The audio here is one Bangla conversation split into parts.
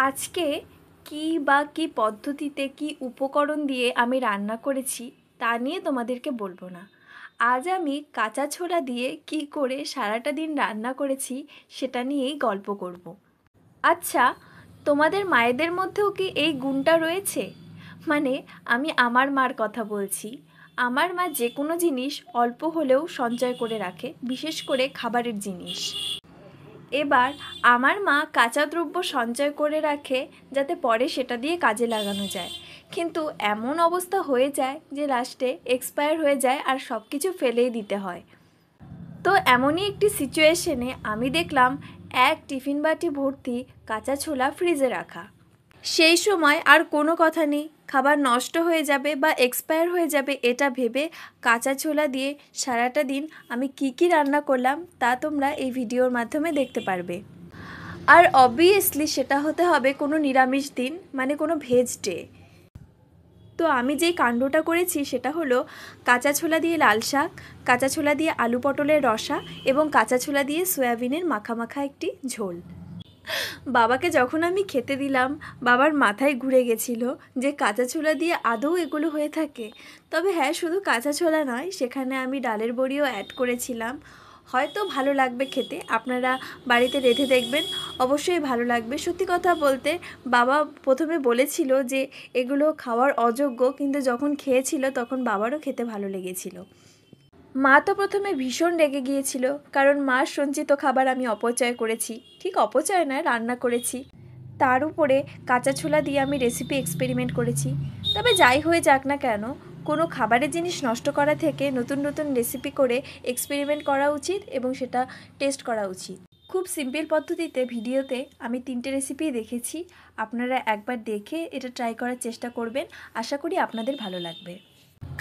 আজকে কি পদ্ধতিতে কি উপকরণ দিয়ে আমি রান্না করেছি তা নিয়ে তোমাদেরকে বলবো না। আজ আমি কাঁচা ছোলা দিয়ে কি করে সারাটা দিন রান্না করেছি সেটা নিয়েই গল্প করব। আচ্ছা, তোমাদের মায়েদের মধ্যেও কি এই গুণটা রয়েছে? মানে আমি আমার মার কথা বলছি। আমার মা যে কোনো জিনিস অল্প হলেও সঞ্চয় করে রাখে, বিশেষ করে খাবারের জিনিস। এবার আমার মা কাঁচা দ্রব্য সঞ্চয় করে রাখে যাতে পরে সেটা দিয়ে কাজে লাগানো যায়, কিন্তু এমন অবস্থা হয়ে যায় যে লাস্টে এক্সপায়ার হয়ে যায় আর সব কিছু ফেলেই দিতে হয়। তো এমনই একটি সিচুয়েশনে আমি দেখলাম এক টিফিন বাটি ভর্তি কাঁচা ছোলা ফ্রিজে রাখা। সেই সময় আর কোনো কথা নেই, খাবার নষ্ট হয়ে যাবে বা এক্সপায়ার হয়ে যাবে এটা ভেবে কাঁচা ছোলা দিয়ে সারাটা দিন আমি কি রান্না করলাম তা তোমরা এই ভিডিওর মাধ্যমে দেখতে পারবে। আর অবভিয়াসলি সেটা হতে হবে কোনো নিরামিষ দিন, মানে কোনো ভেজ ডে। তো আমি যেই কাণ্ডটা করেছি সেটা হলো কাঁচা ছোলা দিয়ে লাল শাক, কাঁচা ছোলা দিয়ে আলু পটলের রসা এবং কাঁচা ছোলা দিয়ে সয়াবিনের মাখা মাখা একটি ঝোল। বাবাকে যখন আমি খেতে দিলাম বাবার মাথায় ঘুরে গেছিল যে কাঁচা ছোলা দিয়ে আদৌ এগুলো হয়ে থাকে। তবে হ্যাঁ, শুধু কাঁচা ছোলা নয়, সেখানে আমি ডালের বড়িও অ্যাড করেছিলাম। হয়তো ভালো লাগবে খেতে, আপনারা বাড়িতে রেঁধে দেখবেন, অবশ্যই ভালো লাগবে। সত্যি কথা বলতে বাবা প্রথমে বলেছিল যে এগুলো খাওয়ার অযোগ্য, কিন্তু যখন খেয়েছিল তখন বাবারও খেতে ভালো লেগেছিল। মা তো প্রথমে ভীষণ রেগে গিয়েছিল, কারণ মার সঞ্চিত খাবার আমি অপচয় করেছি। ঠিক অপচয় নয়, রান্না করেছি। তার উপরে কাঁচা ছোলা দিয়ে আমি রেসিপি এক্সপেরিমেন্ট করেছি। তবে যাই হয়ে যাক না কেন, কোনো খাবারের জিনিস নষ্ট করা থেকে নতুন নতুন রেসিপি করে এক্সপেরিমেন্ট করা উচিত এবং সেটা টেস্ট করা উচিত। খুব সিম্পল পদ্ধতিতে ভিডিওতে আমি 3টে রেসিপি দেখেছি। আপনারা একবার দেখে এটা ট্রাই করার চেষ্টা করবেন, আশা করি আপনাদের ভালো লাগবে।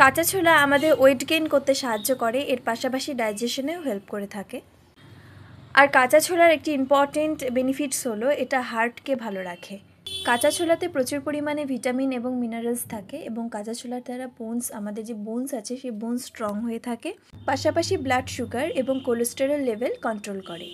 কাঁচা ছোলা আমাদের ওয়েট গেইন করতে সাহায্য করে, এর পাশাপাশি ডাইজেশনেও হেল্প করে থাকে। আর কাঁচা ছোলার একটি ইম্পর্টেন্ট বেনিফিটস হলো এটা হার্টকে ভালো রাখে। কাঁচা ছোলাতে প্রচুর পরিমাণে ভিটামিন এবং মিনারেলস থাকে এবং কাঁচা ছোলার দ্বারা আমাদের যে বোনস আছে সেই বোনস স্ট্রং হয়ে থাকে। পাশাপাশি ব্লাড সুগার এবং কোলেস্টেরল লেভেল কন্ট্রোল করে।